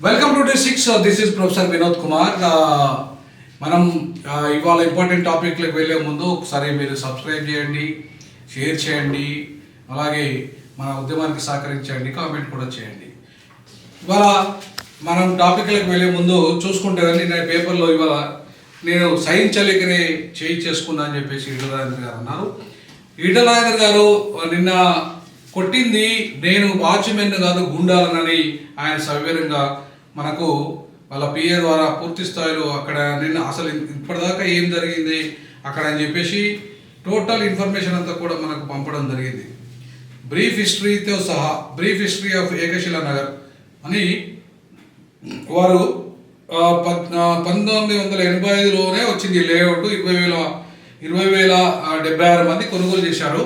Welcome to day 6. This is professor Vinod Kumar. మనం ఇవాళ important టాపిక్లకు వెళ్ళే ముందు ఒకసారి మీరు సబ్స్క్రైబ్ చేయండి, షేర్ చేయండి, అలాగే మన ఉద్యమానికి సహకరించండి, కామెంట్ కూడా చేయండి. ఇవాళ మనం టాపిక్లకు వెళ్ళే ముందు చూసుకుంటే నేను పేపర్లో ఇవాళ నేను సహించలేకనే చేసుకున్నా అని చెప్పేసి ఈటల రాజేందర్ గారు అన్నారు. ఈటల రాజేందర్ గారు నిన్న కొట్టింది నేను వాచ్మెన్ కాదు గుండాలనని ఆయన సవివరంగా మనకు వాళ్ళ పిఏ ద్వారా పూర్తి స్థాయిలో అక్కడ నిన్న అసలు ఇప్పటిదాకా ఏం జరిగింది అక్కడ అని చెప్పేసి టోటల్ ఇన్ఫర్మేషన్ అంతా కూడా మనకు పంపడం జరిగింది. బ్రీఫ్ హిస్టరీతో సహా బ్రీఫ్ హిస్టరీ ఆఫ్ ఏకశిలా నగర్ అని వారు 1985లోనే వచ్చింది లేఅవుట్. 20,076 మంది కొనుగోలు చేశారు.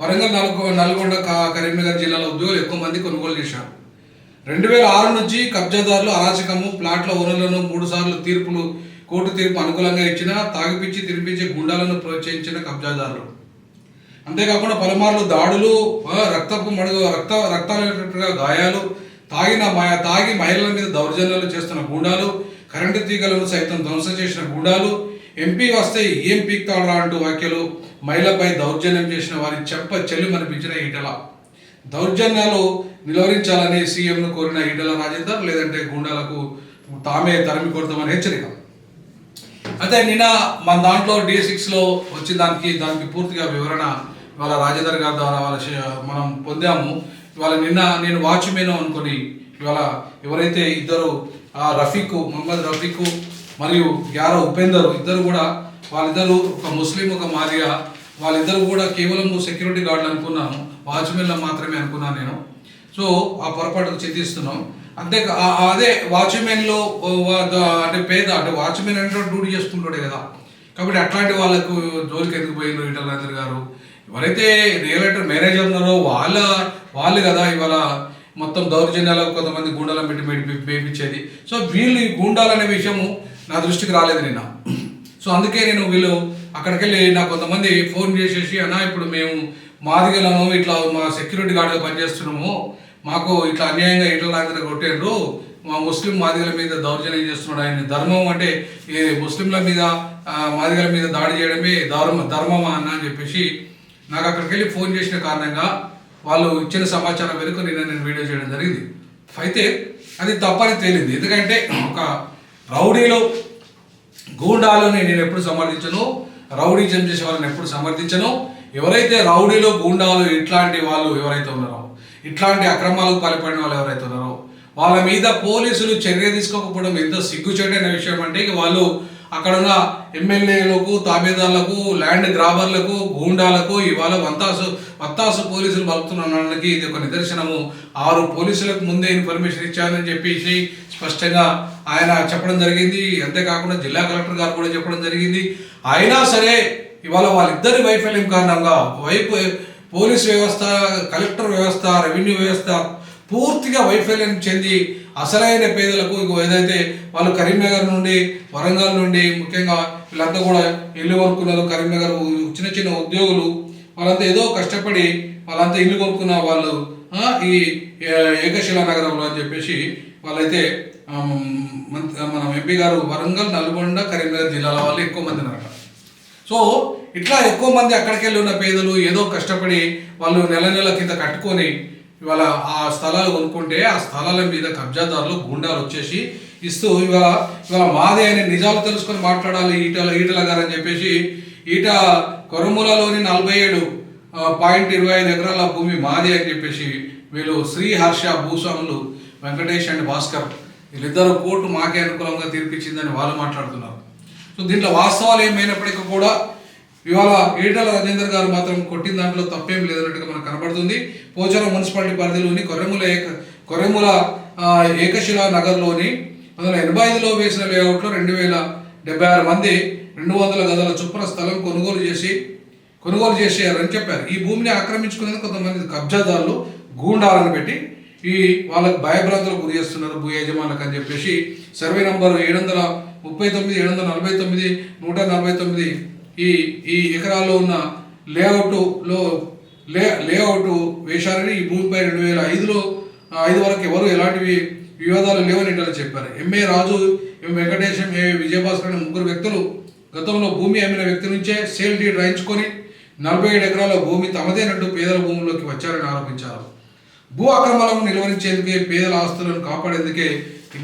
వరంగల్, నల్గొండ, కరీంనగర్ జిల్లాలో ఉద్యోగులు ఎక్కువ మంది కొనుగోలు చేశారు. 2006 నుంచి కబ్జాదారులు అరాచకము, ప్లాట్ల ఓనర్లను 3 సార్లు కోర్టు తీర్పు అనుకూలంగా ఇచ్చిన, తాగిపిచ్చి తినిపించే గుండాలను ప్రోత్సహించిన కబ్జాదారులు. అంతేకాకుండా పలుమార్లు దాడులు, రక్తాలుగా గాయాలు, తాగి మహిళల మీద దౌర్జన్యాలు చేస్తున్న గుండాలు, కరెంటు తీగలను సైతం ధ్వంసం చేసిన గుండాలు, ఎంపీ వస్తే ఏం పీక్తాడరా అంటూ వ్యాఖ్యలు, మహిళపై దౌర్జన్యం చేసిన వారి చెల్లుమనిపించిన ఈటల. దౌర్జన్యాలు నిలువరించాలని సీఎంను కోరిన ఈటల రాజేందర్, లేదంటే గుండాలకు తామే తరిమి కొడతామని హెచ్చరిక. అయితే నిన్న మన దాంట్లో D6లో వచ్చిన దానికి పూర్తిగా వివరణ ఇవాళ రాజేందర్ గారి ద్వారా మనం పొందాము. ఇవాళ నిన్న నేను వాచ్మెన్ అనుకొని ఇవాళ ఎవరైతే ఇద్దరు మొహమ్మద్ రఫీక్ మరియు గ్యారో ఉపేందర్ ఇద్దరు కూడా, వాళ్ళిద్దరు ఒక ముస్లిం ఒక మాదిగా, వాళ్ళిద్దరు కూడా కేవలం సెక్యూరిటీ గార్డులు అనుకున్నాను, వాచ్మెన్లో మాత్రమే అనుకున్నాను నేను. సో ఆ పొరపాటుకు చింతిస్తున్నాం. అదే వాచ్మెన్లో అంటే వాచ్మెన్ అంటే డ్యూటీ చేసుకుంటాడే కదా, కాబట్టి అట్లాంటి వాళ్ళకు జోలికి ఎందుకు పోయిండ్రు ఈటల రాజేందర్ గారు? ఎవరైతే రియల్ మేనేజర్ ఉన్నారో వాళ్ళు కదా ఇవాళ మొత్తం దౌర్జన్యాలకు కొంతమంది గూండాలను పెట్టి మేపించేది. సో వీళ్ళు ఈ గూండాలనే విషయము నా దృష్టికి రాలేదు నిన్న. సో అందుకే నేను వీళ్ళు అక్కడికి వెళ్ళి నాకు కొంతమంది ఫోన్ చేసేసి, అన్నా ఇప్పుడు మేము మాదిగలను ఇట్లా మా సెక్యూరిటీ గార్డుగా పనిచేస్తున్నాము, మాకు ఇట్లా అన్యాయంగా ఈటల రాజేందర్ కొట్టారు, మా ముస్లిం మాదిగల మీద దౌర్జన్యం చేస్తున్నాడు, ఆయన ధర్మం అంటే ఈ ముస్లింల మీద మాదిగల మీద దాడి చేయడమే ధర్మమా అన్న అని చెప్పేసి నాకు అక్కడికి వెళ్ళి ఫోన్ చేసిన కారణంగా వాళ్ళు ఇచ్చిన సమాచారం మేరకు నేను వీడియో చేయడం జరిగింది. అయితే అది తప్పని తేలింది. ఎందుకంటే ఒక రౌడీలో గూండాలని నేను ఎప్పుడు సమర్థించను, రౌడీజం చేసే వాళ్ళని ఎప్పుడు సమర్థించను. ఎవరైతే రౌడీలో గూండాలు ఇట్లాంటి వాళ్ళు ఎవరైతే ఉన్నారో, ఇట్లాంటి అక్రమాలకు పాల్పడిన వాళ్ళు ఎవరైతే ఉన్నారో వాళ్ళ మీద పోలీసులు చర్య తీసుకోకపోవడం ఎంత సిగ్గుచేటైన విషయం. అంటే వాళ్ళు అక్కడున్న ఎమ్మెల్యేలకు, తాబేదారులకు, ల్యాండ్ గ్రాబర్లకు, గూండాలకు ఇవాళ వత్తాసు పోలీసులు బలుపుతున్నానికి ఇది ఒక నిదర్శనము. 6 పోలీసులకు ముందే ఇన్ఫర్మేషన్ ఇచ్చానని చెప్పేసి స్పష్టంగా ఆయన చెప్పడం జరిగింది. అంతేకాకుండా జిల్లా కలెక్టర్ గారు కూడా చెప్పడం జరిగింది. అయినా సరే ఇవాళ వాళ్ళిద్దరి వైఫల్యం కారణంగా ఒకవైపు పోలీస్ వ్యవస్థ, కలెక్టర్ వ్యవస్థ, రెవెన్యూ వ్యవస్థ పూర్తిగా వైఫల్యం చెంది అసలైన పేదలకు ఏదైతే వాళ్ళు కరీంనగర్ నుండి, వరంగల్ నుండి ముఖ్యంగా వీళ్ళంతా కూడా ఇల్లు కొనుక్కున్నారు. కరీంనగర్ చిన్న ఉద్యోగులు వాళ్ళంతా ఏదో కష్టపడి వాళ్ళంతా ఇల్లు కొనుక్కున్న వాళ్ళు ఈ ఏకశిలా నగరంలో అని చెప్పేసి వాళ్ళైతే మన ఎంపీ గారు వరంగల్, నల్గొండ, కరీంనగర్ జిల్లాల వాళ్ళు ఎక్కువ మంది ఉన్నారు. సో ఇట్లా ఎక్కువ మంది అక్కడికి వెళ్ళి ఉన్న పేదలు ఏదో కష్టపడి వాళ్ళు నెల కింద కట్టుకొని ఇవాళ ఆ స్థలాలు కొనుక్కుంటే ఆ స్థలాల మీద కబ్జాదారులు గుండాలు వచ్చేసి ఇస్తూ ఇవాళ మాదే అనే నిజాలు తెలుసుకొని మాట్లాడాలి ఈటల గారు అని చెప్పేసి కొరమూలలోని 47.25 ఎకరాల భూమి మాది అని చెప్పేసి వీళ్ళు శ్రీహర్ష భూస్వాములు వెంకటేష్ అండ్ భాస్కర్ వీళ్ళిద్దరూ కోర్టు మాకే అనుకూలంగా తీర్పిచ్చిందని వాళ్ళు మాట్లాడుతున్నారు. సో దీంట్లో వాస్తవాలు ఏమైనప్పటికీ కూడా ఇవాళ ఈటల రాజేందర్ గారు మాత్రం కొట్టిన దాంట్లో తప్పేం లేదన్నట్టుగా మనకు కనబడుతుంది. పోచారం మున్సిపాలిటీ పరిధిలోని కొర్రెముల ఏకశిలా నగర్లోని 1985లో వేసిన లేఅవుట్లో 2,076 మంది 200 గదుల చొప్పున స్థలం కొనుగోలు చేశారని చెప్పారు. ఈ భూమిని ఆక్రమించుకునేందుకు కొంతమంది కబ్జాదారులు గూండాలను పెట్టి వాళ్ళకు భయభ్రాంతులకు గురి చేస్తున్నారు భూ యజమానులకు అని చెప్పేసి సర్వే నంబర్ 739, 749, 149 ఈ ఎకరాల్లో ఉన్న లేఅవుట్ వేశారని, ఈ భూమిపై 2005 వరకు ఎవరు ఎలాంటివి వివాదాలు లేవని ఈటల చెప్పారు. ఎంఏ రాజు, ఎం వెంకటేశం, ఏ విజయభాస్కర్ అనే ముగ్గురు వ్యక్తులు గతంలో భూమి అమ్మిన వ్యక్తి నుంచే సేల్ డీడ్ రాయించుకొని 47 ఎకరాల భూమి తమదేనట్టు పేదల భూముల్లోకి వచ్చారని ఆరోపించారు. భూ అక్రమాలను నిలువరించేందుకే, పేదల ఆస్తులను కాపాడేందుకే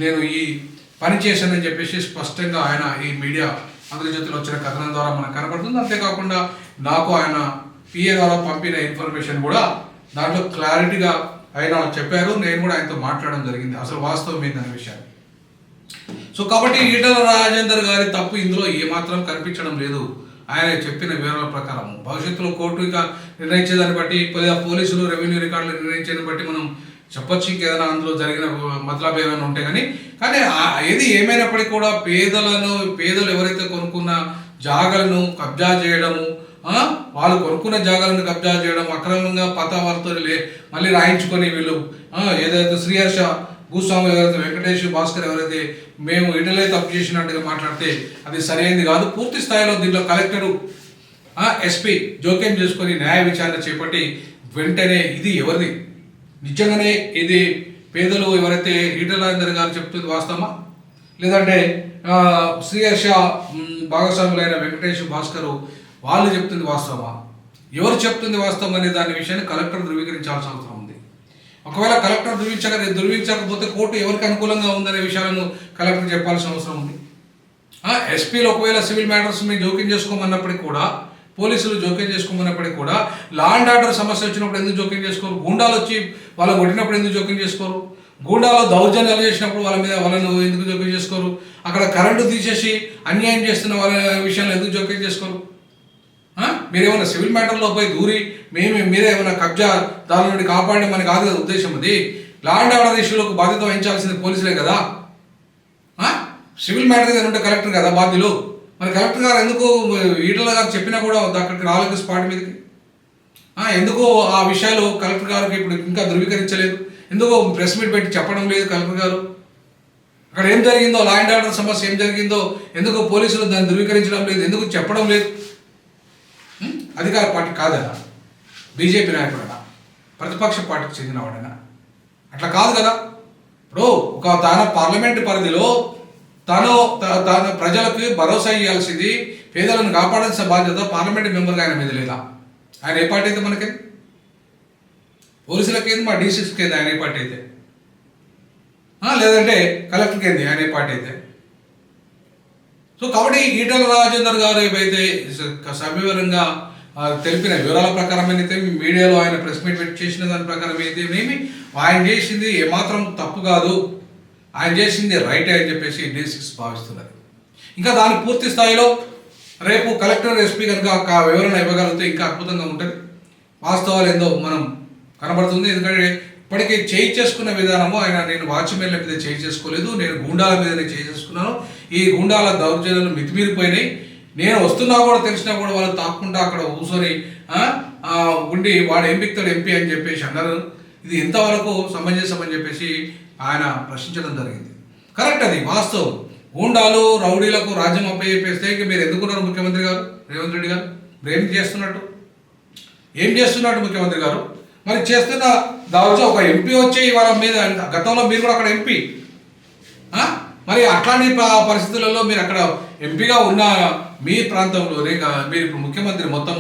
నేను ఈ పని చేశానని చెప్పేసి స్పష్టంగా ఆయన ఈ మీడియా ఆంధ్రజ్యోతిలో వచ్చిన కథనం ద్వారా మనకు కనపడుతుంది. అంతేకాకుండా నాకు ఆయన పిఏ ద్వారా పంపిన ఇన్ఫర్మేషన్ కూడా దాంట్లో క్లారిటీగా ఆయన చెప్పారు. నేను కూడా ఆయనతో మాట్లాడడం జరిగింది అసలు వాస్తవం ఏందనే విషయాన్ని. సో కాబట్టి ఈటల రాజేందర్ గారి తప్పు ఇందులో ఏమాత్రం కనిపించడం లేదు. ఆయన చెప్పిన వివరాల ప్రకారం భవిష్యత్తులో కోర్టు ఇక నిర్ణయించేదాన్ని బట్టి, పోలీసులు రెవెన్యూ రికార్డులు నిర్ణయించేదాన్ని బట్టి మనం చెప్పొచ్చు ఇంకేదైనా అందులో జరిగిన మతలబ్ ఏమైనా ఉంటే కానీ ఏది ఏమైనప్పటికీ కూడా పేదలు ఎవరైతే కొనుక్కున్న జాగాలను కబ్జా చేయడము, వాళ్ళు కొనుక్కున్న జాగాలను కబ్జా చేయడం, అక్రమంగా పతావారితో మళ్ళీ రాయించుకొని వీళ్ళు ఏదైతే శ్రీహర్ష భూస్వామి ఎవరైతే వెంకటేష్ భాస్కర్ ఎవరైతే మేము ఈటలే తప్పు చేసినట్టుగా మాట్లాడితే అది సరైనది కాదు. పూర్తి స్థాయిలో దీంట్లో కలెక్టరు ఎస్పీ జోక్యం చేసుకొని న్యాయ విచారణ చేపట్టి వెంటనే ఇది ఎవరిది, నిజంగానే ఇది పేదలు ఎవరైతే ఈటల రాజేందర్ గారు చెప్తుంది వాస్తవమా, లేదంటే శ్రీహర్ష భాగస్వాములైన వెంకటేష్ భాస్కర్ వాళ్ళు చెప్తుంది వాస్తవమా, ఎవరు చెప్తుంది వాస్తవం అనే దాని విషయాన్ని కలెక్టర్ ధృవీకరించాల్సిన అవసరం ఉంది. ఒకవేళ కలెక్టర్ ధృవీకరించకపోతే కోర్టు ఎవరికి అనుకూలంగా ఉందనే విషయాలను కలెక్టర్ చెప్పాల్సిన అవసరం ఉంది. ఎస్పీలు ఒకవేళ సివిల్ మ్యాటర్స్ మీద జోక్యం చేసుకోమన్నప్పటికీ కూడా, పోలీసులు జోక్యం చేసుకోమన్నప్పటికీ కూడా, లా అండ్ ఆర్డర్ సమస్య వచ్చినప్పుడు ఎందుకు జోక్యం చేసుకోరు? గూండాలు వచ్చి వాళ్ళని కొట్టినప్పుడు ఎందుకు జోక్యం చేసుకోరు? గూండాలు దౌర్జన్యాలు చేసినప్పుడు వాళ్ళను ఎందుకు జోక్యం చేసుకోరు? అక్కడ కరెంటు తీసేసి అన్యాయం చేస్తున్న వాళ్ళ విషయంలో ఎందుకు జోక్యం చేసుకోరు? మీరేమైనా సివిల్ మ్యాటర్లో పోయి దూరి మీరే ఏమైనా కబ్జా దాని నుండి కాపాడడం మనకి కాదు కదా ఉద్దేశం. అది లా అండ్ ఆర్డర్ ఇష్యూలకు బాధ్యత వహించాల్సింది పోలీసులే కదా. సివిల్ మ్యాటర్ ఏదంటే కలెక్టర్ కదా బాధ్యులు. మరి కలెక్టర్ గారు ఎందుకు ఈటల గారు చెప్పినా కూడా అక్కడికి రాలేదు స్పాట్ మీదకి? ఎందుకు ఆ విషయాలు కలెక్టర్ గారికి ఇప్పుడు ఇంకా ధృవీకరించలేదు? ఎందుకు ప్రెస్ మీట్ పెట్టి చెప్పడం లేదు కలెక్టర్ గారు? అక్కడ ఏం జరిగిందో, లా అండ్ ఆర్డర్ సమస్య ఏం జరిగిందో ఎందుకు పోలీసులు దాన్ని ధృవీకరించడం లేదు? ఎందుకు చెప్పడం లేదు? అధికార పార్టీ కాదనా? బీజేపీ నాయకుడనా? ప్రతిపక్ష పార్టీకి చెందినవాడనా? అట్లా కాదు కదా. ఇప్పుడు తన పార్లమెంట్ పరిధిలో తన ప్రజలకు భరోసా ఇవ్వాల్సింది, పేదలను కాపాడాల్సిన బాధ్యత పార్లమెంట్ మెంబర్గా ఆయన మీద లేదా? ఆయన ఏ పార్టీ అయితే మనకేంది? పోలీసులకి ఏంది, మా డీసీస్కి ఏంది ఆయన ఏ పార్టీ అయితే? లేదంటే కలెక్టర్కి ఏంది ఆయన ఏ పార్టీ అయితే? సో కాబట్టి ఈటల రాజేందర్ గారు ఏవైతే సవివరంగా తెలిపిన వివరాల ప్రకారం అయితే మీడియాలో ఆయన ప్రెస్ మీట్ పెట్టి చేసిన దాని ప్రకారం అయితే ఆయన చేసింది ఏమాత్రం తప్పు కాదు, ఆయన చేసింది రైట్ అని చెప్పేసి డీసీస్ భావిస్తున్నది. ఇంకా దాని పూర్తి స్థాయిలో రేపు కలెక్టర్ ఎస్పీ కనుక వివరణ ఇవ్వగలిగితే ఇంకా అద్భుతంగా ఉంటుంది. వాస్తవాలు ఏందో మనం కనబడుతుంది. ఎందుకంటే ఇప్పటికీ చేయి చేసుకున్న విధానము ఆయన, నేను వాచ్మెన్ల మీద చేయి చేసుకోలేదు, నేను గూండాల మీదనే చేయి చేసుకున్నాను, ఈ గూండాల దౌర్జన్యాలు మితిమీరిపోయినాయి, నేను వస్తున్నా కూడా తెలిసినా కూడా వాళ్ళు తాకుండా అక్కడ కూర్చొని ఉండి వాడు ఎంపిక్తాడు ఎంపీ అని చెప్పేసి అన్నారు. ఇది ఎంతవరకు సమంజసం అని చెప్పేసి ఆయన ప్రశ్నించడం జరిగింది. కరెక్ట్, అది వాస్తవం. గూండాలు రౌడీలకు రాజ్యం అప్పచెప్పేస్తే మీరు ఎందుకున్నారు ముఖ్యమంత్రి గారు రేవంత్ రెడ్డి గారు? ఏం చేస్తున్నట్టు ముఖ్యమంత్రి గారు? మరి చేస్తున్న దావచ్చు ఒక ఎంపీ వచ్చి వాళ్ళ మీద, గతంలో మీరు కూడా అక్కడ ఎంపీ, మరి అట్లాంటి పరిస్థితులలో మీరు అక్కడ ఎంపీగా ఉన్న మీ ప్రాంతంలోనే మీరు ఇప్పుడు ముఖ్యమంత్రి, మొత్తం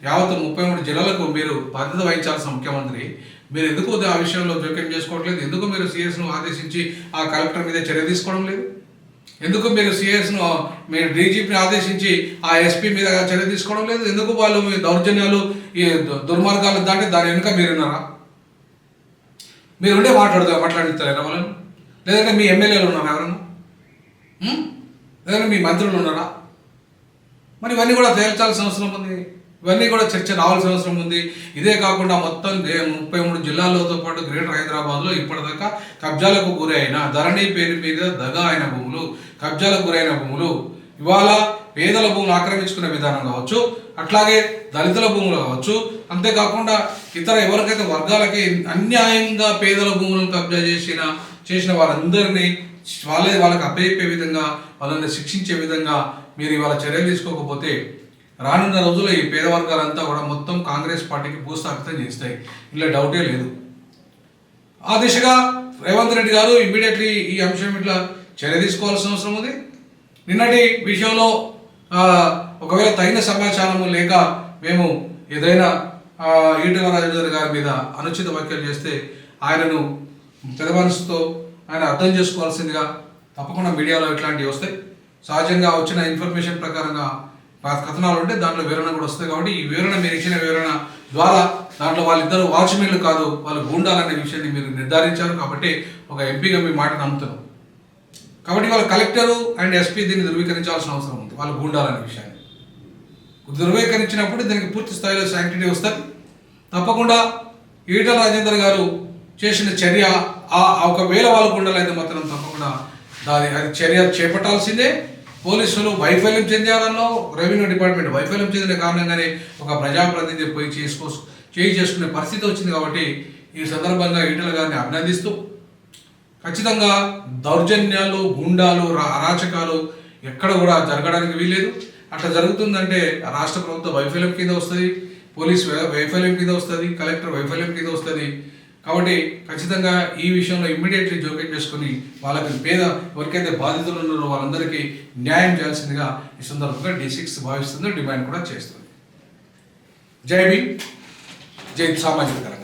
యావత్ 33 జిల్లాలకు మీరు బాధ్యత వహించాల్సిన ముఖ్యమంత్రి, మీరు ఎందుకు ఆ విషయంలో జోక్యం చేసుకోవట్లేదు? ఎందుకు మీరు సిఎస్ను ఆదేశించి ఆ కలెక్టర్ మీద చర్య తీసుకోవడం లేదు? ఎందుకు మీరు సిఎస్ను మీరు డీజీపీని ఆదేశించి ఆ ఎస్పీ మీద చర్య తీసుకోవడం లేదు? ఎందుకు వాళ్ళు మీ దౌర్జన్యాలు ఈ దుర్మార్గాలు దాటి దాని వెనుక మీరున్నారా? మీరు ఉండే మాట్లాడిస్తారా వాళ్ళని? లేదంటే మీ ఎమ్మెల్యేలు ఉన్నారా ఎవరన్నా? లేదంటే మీ మంత్రులు ఉన్నారా? మరి ఇవన్నీ కూడా తేల్చాల్సిన అవసరం ఉంది, ఇవన్నీ కూడా చర్చ రావాల్సిన అవసరం ఉంది. ఇదే కాకుండా మొత్తం 33 జిల్లాలతో పాటు గ్రేటర్ హైదరాబాద్లో ఇప్పటిదాకా కబ్జాలకు గురైన, ధరణి పేరు మీద దగా అయిన భూములు, కబ్జాలకు గురైన భూములు, ఇవాళ పేదల భూములు ఆక్రమించుకునే విధానం కావచ్చు, అట్లాగే దళితుల భూములు కావచ్చు, అంతేకాకుండా ఇతర ఎవరికైతే వర్గాలకి అన్యాయంగా పేదల భూములను కబ్జా చేసిన వారందరినీ వాళ్ళకి అప్పచెప్పే విధంగా, వాళ్ళని శిక్షించే విధంగా మీరు ఇవాళ చర్యలు తీసుకోకపోతే రానున్న రోజుల్లో ఈ పేద వర్గాలంతా కూడా మొత్తం కాంగ్రెస్ పార్టీకి భూస్థాపితం చేస్తాయి, ఇలా డౌటే లేదు. ఆ దిశగా రేవంత్ రెడ్డి గారు ఇమ్మీడియట్లీ ఈ అంశం ఇట్లా చర్య తీసుకోవాల్సిన అవసరం ఉంది. నిన్నటి విషయంలో ఒకవేళ తగిన సమాచారము లేక మేము ఏదైనా ఈటెల రాజేందర్ గారి మీద అనుచిత వ్యాఖ్యలు చేస్తే ఆయనను పెద్ద మనసుతో ఆయన అర్థం చేసుకోవాల్సిందిగా తప్పకుండా మీడియాలో ఇట్లాంటివి వస్తాయి. సహజంగా వచ్చిన ఇన్ఫర్మేషన్ ప్రకారంగా కథనాలు ఉంటే దాంట్లో వివరణ కూడా వస్తాయి. కాబట్టి ఈ వివరణ మీరు ఇచ్చిన వివరణ ద్వారా దాంట్లో వాళ్ళిద్దరు వాచ్మెన్లు కాదు, వాళ్ళు గూండాలనే విషయాన్ని మీరు నిర్ధారించారు. కాబట్టి ఒక ఎంపీగా మీ మాట నమ్ముతున్నాం. కాబట్టి వాళ్ళ కలెక్టరు అండ్ ఎస్పీ దీన్ని ధృవీకరించాల్సిన అవసరం ఉంది. వాళ్ళు గూండాలనే విషయాన్ని ధృవీకరించినప్పుడు దీనికి పూర్తి స్థాయిలో శాంక్టిటీ వస్తుంది. తప్పకుండా ఈటెల రాజేందర్ గారు చేసిన చర్య ఒకవేళ వాళ్ళు గూండాలైతే మాత్రం తప్పకుండా అది చర్య చేపట్టాల్సిందే. పోలీసులు వైఫల్యం చెందారన్నో, రెవెన్యూ డిపార్ట్మెంట్ వైఫల్యం చెందిన కారణంగానే ఒక ప్రజాప్రతినిధి పోయి చేసుకునే పరిస్థితి వచ్చింది. కాబట్టి ఈ సందర్భంగా ఈటెల గారిని అభినందిస్తూ ఖచ్చితంగా దౌర్జన్యాలు, గుండాలు, అరాచకాలు ఎక్కడ కూడా జరగడానికి వీలేదు. అట్లా జరుగుతుందంటే రాష్ట్ర ప్రభుత్వ వైఫల్యం కింద వస్తుంది, పోలీస్ వైఫల్యం కింద వస్తుంది, కలెక్టర్ వైఫల్యం కింద వస్తుంది. కాబట్టి ఖచ్చితంగా ఈ విషయంలో ఇమ్మీడియట్లీ జోక్యం చేసుకుని వాళ్ళకి ఎవరికైతే బాధితులు ఉన్నారో వాళ్ళందరికీ న్యాయం చేయాల్సిందిగా ఈ సందర్భంగా D6 భావిస్తుంది, డిమాండ్ కూడా చేస్తుంది. జై భీమ్, జై సామాజిక తెలంగాణ.